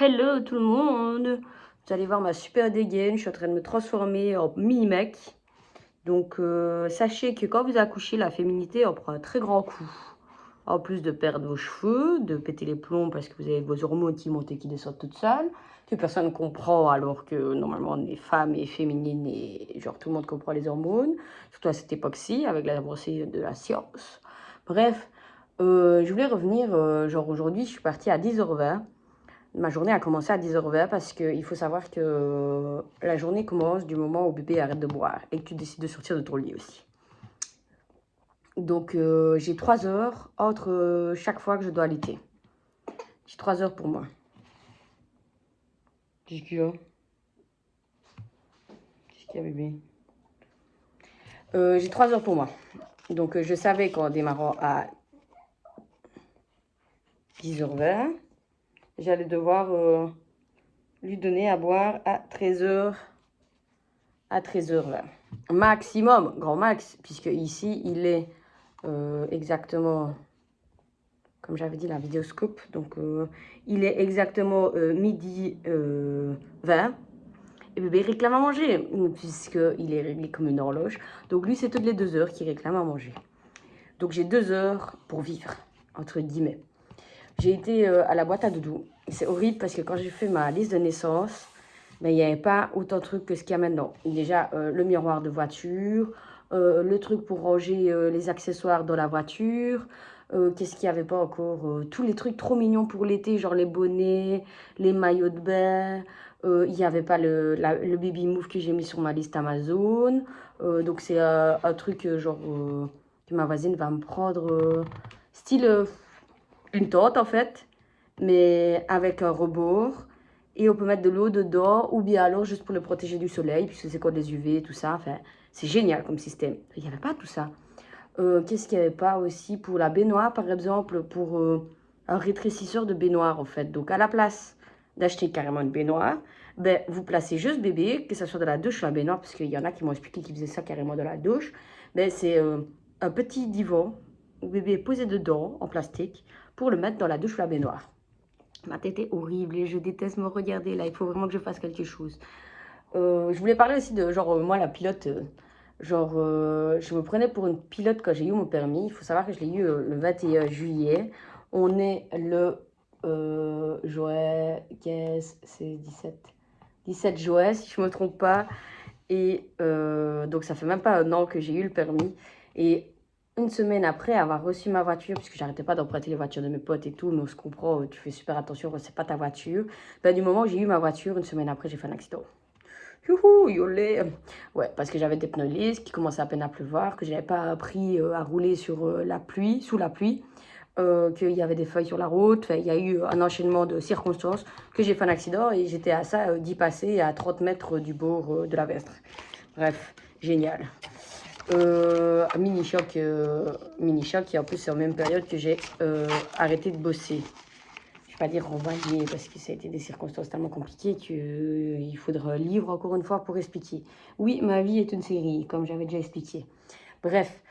Hello tout le monde. Vous allez voir ma super dégaine, je suis en train de me transformer en mini-mec. Donc sachez que quand vous accouchez, la féminité en prend un très grand coup. En plus de perdre vos cheveux, de péter les plombs parce que vous avez vos hormones qui montent et qui descendent toutes seules, que personne ne comprend alors que normalement on est femme et féminine et genre tout le monde comprend les hormones, surtout à cette époque-ci avec l'avancée de la science. Bref, je voulais revenir, genre aujourd'hui je suis partie à 10h20. Ma journée a commencé à 10h20 parce qu'il faut savoir que la journée commence du moment où bébé arrête de boire et que tu décides de sortir de ton lit aussi. Donc j'ai 3 heures entre chaque fois que je dois allaiter. J'ai 3 heures pour moi. Qu'est-ce qu'il y a? Qu'est-ce qu'il y a bébé? J'ai 3 heures pour moi. Donc je savais qu'en démarrant à 10h20, j'allais devoir lui donner à boire à 13h. À 13h20. Maximum, grand max, puisque ici il est exactement, comme j'avais dit, la vidéoscope. Donc, il est exactement midi 20. Et bébé réclame à manger, puisqu'il est réglé comme une horloge. Donc, lui, c'est toutes les 2 heures qu'il réclame à manger. Donc, j'ai 2 heures pour vivre, entre guillemets. J'ai été à la boîte à doudou. C'est horrible parce que quand j'ai fait ma liste de naissance, ben, il n'y avait pas autant de trucs que ce qu'il y a maintenant. Déjà, le miroir de voiture, le truc pour ranger les accessoires dans la voiture. Qu'est-ce qu'il n'y avait pas encore tous les trucs trop mignons pour l'été, genre les bonnets, les maillots de bain. Il n'y avait pas le baby move que j'ai mis sur ma liste Amazon. Donc c'est un truc genre que ma voisine va me prendre. Style une tente en fait, mais avec un rebord. Et on peut mettre de l'eau dedans, ou bien alors juste pour le protéger du soleil, puisque c'est contre les UV, tout ça. Enfin, c'est génial comme système. Il n'y avait pas tout ça. Qu'est-ce qu'il n'y avait pas aussi pour la baignoire, par exemple, pour un rétrécisseur de baignoire, en fait. Donc, à la place d'acheter carrément une baignoire, ben, vous placez juste bébé, que ce soit de la douche ou la baignoire, parce qu'il y en a qui m'ont expliqué qu'ils faisaient ça carrément de la douche. Ben, c'est un petit divan où bébé est posé dedans, en plastique, pour le mettre dans la douche ou la baignoire. Ma tête est horrible et je déteste me regarder là. Il faut vraiment que je fasse quelque chose. Je voulais parler aussi de, genre, moi, la pilote, je me prenais pour une pilote quand j'ai eu mon permis. Il faut savoir que je l'ai eu le 21 juillet. On est le juillet, qu'est-ce, c'est 17 juillet, si je ne me trompe pas. Et donc, ça fait même pas un an que j'ai eu le permis. Et une semaine après avoir reçu ma voiture, puisque j'arrêtais pas d'emprunter les voitures de mes potes et tout, mais on se comprend, tu fais super attention, c'est pas ta voiture. Ben, du moment où j'ai eu ma voiture, une semaine après, j'ai fait un accident. Youhou, yolé. Ouais, parce que j'avais des pneus lisses, qui commençaient à peine à pleuvoir, que j'avais pas appris à rouler sur la pluie, sous la pluie, qu'il y avait des feuilles sur la route. Enfin, il y a eu un enchaînement de circonstances que j'ai fait un accident et j'étais à ça d'y passer à 30 mètres du bord de la Vestre. Bref, génial. Mini-choc, et en plus c'est en même période que j'ai arrêté de bosser. Je ne vais pas dire renvoyer parce que ça a été des circonstances tellement compliquées qu'il faudra un livre encore une fois pour expliquer. Oui, ma vie est une série, comme j'avais déjà expliqué. Bref,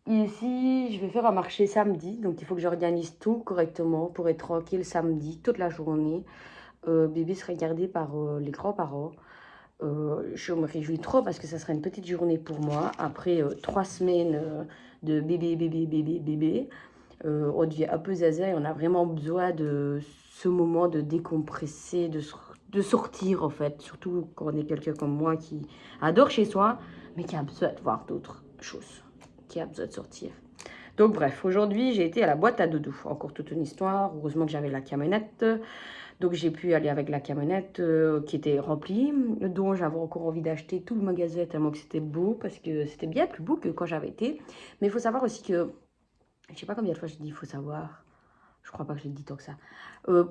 ici je vais faire un marché samedi, donc il faut que j'organise tout correctement pour être tranquille samedi, toute la journée. Bébé sera gardé par les grands-parents. Je me réjouis trop parce que ça sera une petite journée pour moi. Après 3 semaines de bébé, on devient un peu zaza et on a vraiment besoin de ce moment de décompresser, de sortir en fait. Surtout quand on est quelqu'un comme moi qui adore chez soi, mais qui a besoin de voir d'autres choses, qui a besoin de sortir. Donc bref, aujourd'hui j'ai été à la boîte à doudou. Encore toute une histoire. Heureusement que j'avais la camionnette. Donc j'ai pu aller avec la camionnette qui était remplie, dont j'avais encore envie d'acheter tout le magasin tellement que c'était beau, parce que c'était bien plus beau que quand j'avais été. Mais il faut savoir aussi que, je sais pas combien de fois je dis il faut savoir, je crois pas que je l'ai dit tant que ça.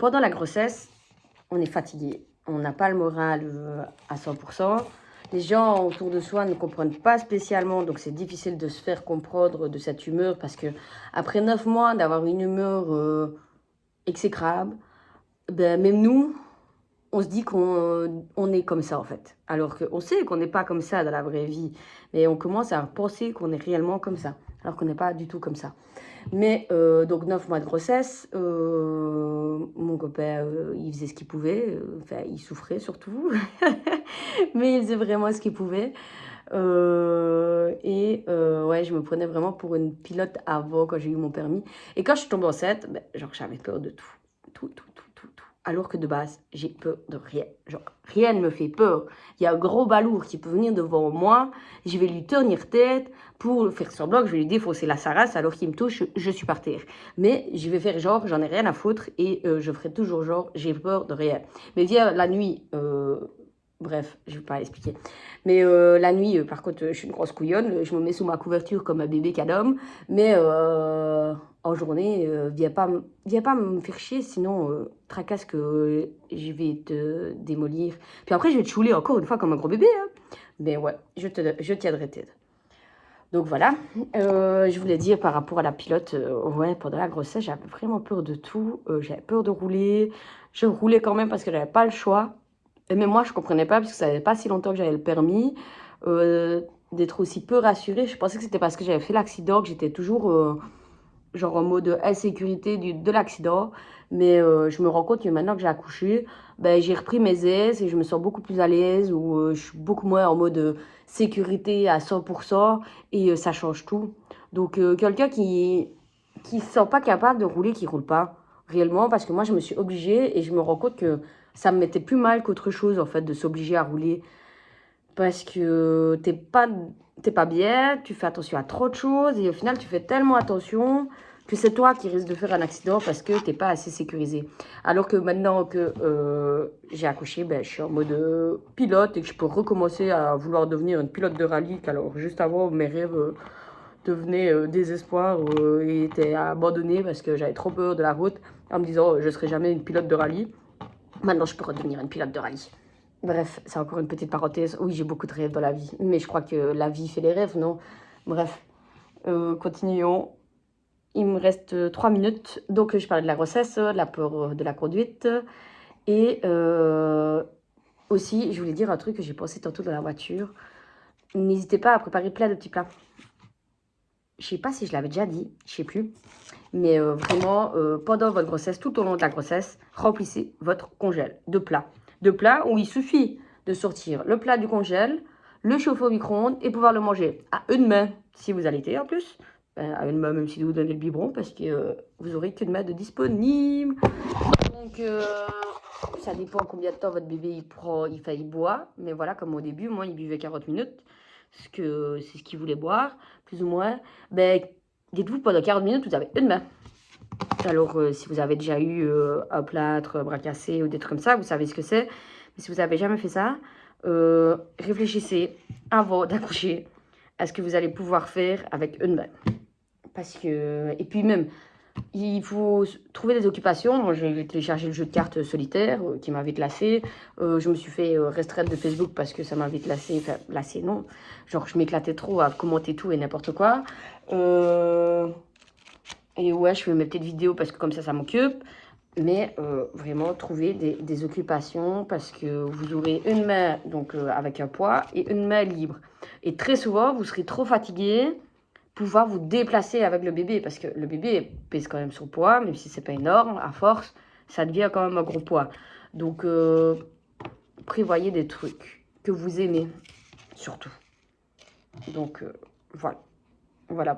Pendant la grossesse, on est fatigué, on n'a pas le moral à 100%. Les gens autour de soi ne comprennent pas spécialement, donc c'est difficile de se faire comprendre de cette humeur, parce que après 9 mois d'avoir une humeur exécrable, ben, même nous, on se dit qu'on est comme ça en fait. Alors qu'on sait qu'on n'est pas comme ça dans la vraie vie. Mais on commence à penser qu'on est réellement comme ça. Alors qu'on n'est pas du tout comme ça. Mais donc 9 mois de grossesse, mon copain, il faisait ce qu'il pouvait. Enfin, il souffrait surtout. Mais il faisait vraiment ce qu'il pouvait. Ouais, je me prenais vraiment pour une pilote avant quand j'ai eu mon permis. Et quand je suis tombée enceinte, ben, genre, j'avais peur de tout. Tout. Alors que de base, j'ai peur de rien. Genre, rien ne me fait peur. Il y a un gros balourd qui peut venir devant moi. Je vais lui tenir tête pour faire semblant que je vais lui défausser la sarasse alors qu'il me touche, je suis par terre. Mais je vais faire genre, j'en ai rien à foutre et je ferai toujours genre, j'ai peur de rien. Mais via la nuit, bref, je ne vais pas expliquer. Mais la nuit, par contre, je suis une grosse couillonne. Je me mets sous ma couverture comme un bébé cadom. Mais en journée, viens pas me faire chier, sinon, tracasse que je vais te démolir. Puis après, je vais te chouler encore une fois comme un gros bébé. Hein. Mais ouais, je tiendrai tête. Donc voilà, je voulais dire par rapport à la pilote, ouais, pendant la grossesse, j'avais vraiment peur de tout. J'avais peur de rouler. Je roulais quand même parce que j'avais pas le choix. Mais moi, je comprenais pas, parce que ça n'avait pas si longtemps que j'avais le permis, d'être aussi peu rassurée. Je pensais que c'était parce que j'avais fait l'accident, que j'étais toujours genre en mode insécurité de l'accident. Mais je me rends compte que maintenant que j'ai accouché, ben, j'ai repris mes aises et je me sens beaucoup plus à l'aise, ou je suis beaucoup moins en mode sécurité à 100%, et ça change tout. Donc quelqu'un qui se sent pas capable de rouler, qui roule pas réellement, parce que moi je me suis obligée et je me rends compte que ça me mettait plus mal qu'autre chose en fait de s'obliger à rouler, parce que t'es pas bien, tu fais attention à trop de choses et au final tu fais tellement attention que c'est toi qui risques de faire un accident parce que t'es pas assez sécurisé. Alors que maintenant que j'ai accouché, ben, je suis en mode pilote et que je peux recommencer à vouloir devenir une pilote de rallye. Alors juste avant, mes rêves devenaient désespoir et étaient abandonnés parce que j'avais trop peur de la route en me disant je serai jamais une pilote de rallye. Maintenant, je peux redevenir une pilote de rallye. Bref, c'est encore une petite parenthèse. Oui, j'ai beaucoup de rêves dans la vie, mais je crois que la vie fait les rêves, non? Bref, continuons. Il me reste 3 minutes. Donc, je parlais de la grossesse, de la peur de la conduite. Et aussi, je voulais dire un truc que j'ai pensé tantôt dans la voiture. N'hésitez pas à préparer plein de petits plats. Je sais pas si je l'avais déjà dit, je sais plus. Mais vraiment, pendant votre grossesse, tout au long de la grossesse, remplissez votre congèle de plats. De plats où il suffit de sortir le plat du congèle, le chauffer au micro-ondes et pouvoir le manger à une main, si vous allaitez en plus. À une main, même si vous donnez le biberon, parce que vous n'aurez qu'une main de disponible. Donc, ça dépend combien de temps votre bébé il boit. Mais voilà, comme au début, moi, il buvait 40 minutes. C'est ce qu'il voulait boire, plus ou moins. Ben, dites-vous, pendant 40 minutes, vous avez une main. Alors, si vous avez déjà eu un plâtre, un bras cassé ou des trucs comme ça, vous savez ce que c'est. Mais si vous n'avez jamais fait ça, réfléchissez avant d'accoucher à ce que vous allez pouvoir faire avec une main. Parce que... Et puis même, il faut trouver des occupations. Moi, j'ai téléchargé le jeu de cartes solitaire qui m'a vite lassé. Je me suis fait restreindre de Facebook parce que ça m'a vite lassé. Enfin, lassé, non. Genre, je m'éclatais trop à commenter tout et n'importe quoi. Et ouais, je fais mes petites vidéos parce que comme ça m'occupe. Mais vraiment, trouver des occupations parce que vous aurez une main donc, avec un poids et une main libre. Et très souvent, vous serez trop fatigué pouvoir vous déplacer avec le bébé, parce que le bébé pèse quand même son poids, même si c'est pas énorme, à force, ça devient quand même un gros poids. Donc, prévoyez des trucs que vous aimez, surtout. Donc, voilà. Voilà.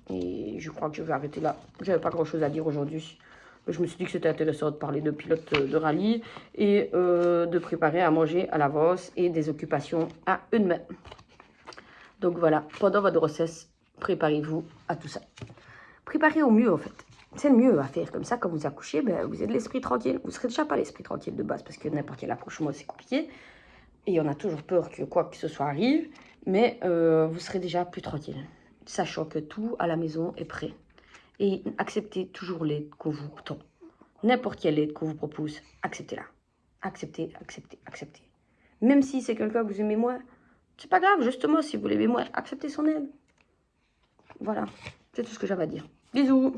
Et je crois que je vais arrêter là. J'avais pas grand-chose à dire aujourd'hui. Je me suis dit que c'était intéressant de parler de pilote de rallye et de préparer à manger à l'avance et des occupations à une main. Donc voilà, pendant votre grossesse, préparez-vous à tout ça. Préparez au mieux, en fait. C'est le mieux à faire. Comme ça, quand vous accouchez, ben, vous avez l'esprit tranquille. Vous ne serez déjà pas l'esprit tranquille de base, parce que n'importe quel accouchement, c'est compliqué. Et on a toujours peur que quoi que ce soit arrive. Mais vous serez déjà plus tranquille. Sachant que tout à la maison est prêt. Et acceptez toujours l'aide qu'on vous tend. N'importe quelle aide qu'on vous propose, acceptez-la. Acceptez. Même si c'est quelqu'un que vous aimez moins, c'est pas grave, justement, si vous l'aimez moins, acceptez son aide. Voilà, c'est tout ce que j'avais à dire. Bisous!